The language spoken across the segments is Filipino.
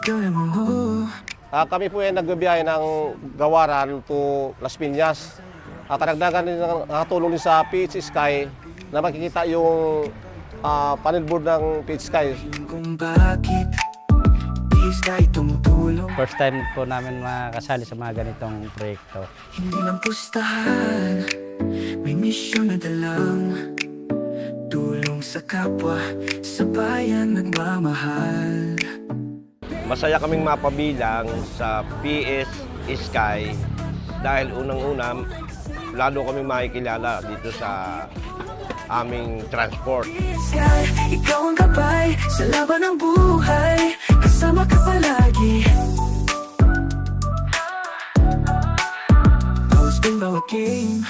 Kami po ay nagbibiyahe ng Gawaran to Las Piñas. Karagdagan din nakatulong din sa PH Sky na makikita yung panel board ng PH Sky. Kung bakit PH Sky tumutulong. First time po namin makasali sa mga ganitong proyekto. Hindi lang pustahan, may misyon na dalang tulong sa kapwa, sa bayan nagmamahal. Masaya kaming mapabilang sa PS Sky dahil unang-una lalo kaming makikilala dito sa aming transport. Sky, ikaw ang gabay sa laban ng buhay, kasama ka palagi. Bawat spin, bawat game.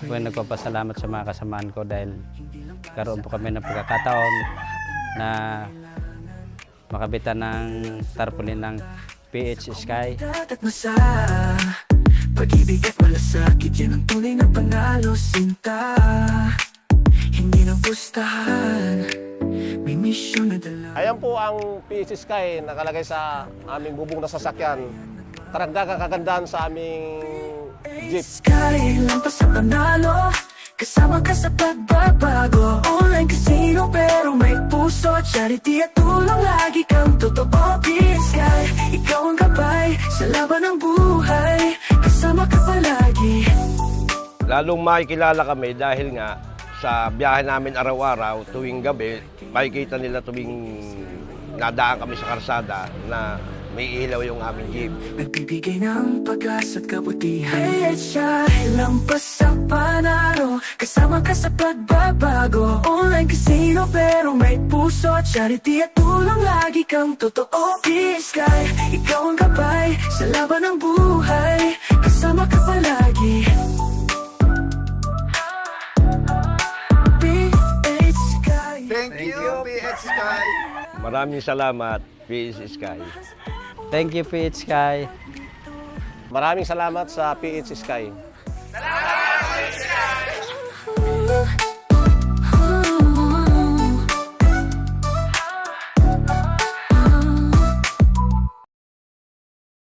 Well, nagpapasalamat sa mga kasamaan ko dahil karoon po kami ng pagkakataon na makabitan ng tarpaulin ng PH Sky. At masa, pag-ibig at malasakit, yan ang tunay na panalo, sinta. Hindi ng pustahan, may misyon na dala. Ayan po ang PH Sky nakalagay sa aming bubong na sasakyan. Karagdagang kagandahan sa aming jeep. Sky, lampas sa panalo, kasama ka sa pagbabago. Online casino pero may puso, charity at tulong, lagi kang totoo. PH Sky, ikaw ang gabay sa laban ng buhay, kasama ka palagi. Lalong makikilala kami dahil nga sa biyahe namin araw-araw tuwing gabi, makikita nila tuwing nadaan kami sa karsada na may ilaw yung aming jeep. Nagbibigay ng pag-asa at kabutihan. PH, lampas sa panalo, kasama ka sa pagbabago. Online casino pero may puso, charity at tulong, lagi kang totoo. PH, ikaw ang gabay sa laban ng buhay, kasama ka palagi. PH Sky. Thank you, PH Sky. Maraming salamat, PS Sky. Thank you, PH Sky. Maraming salamat sa PH Sky.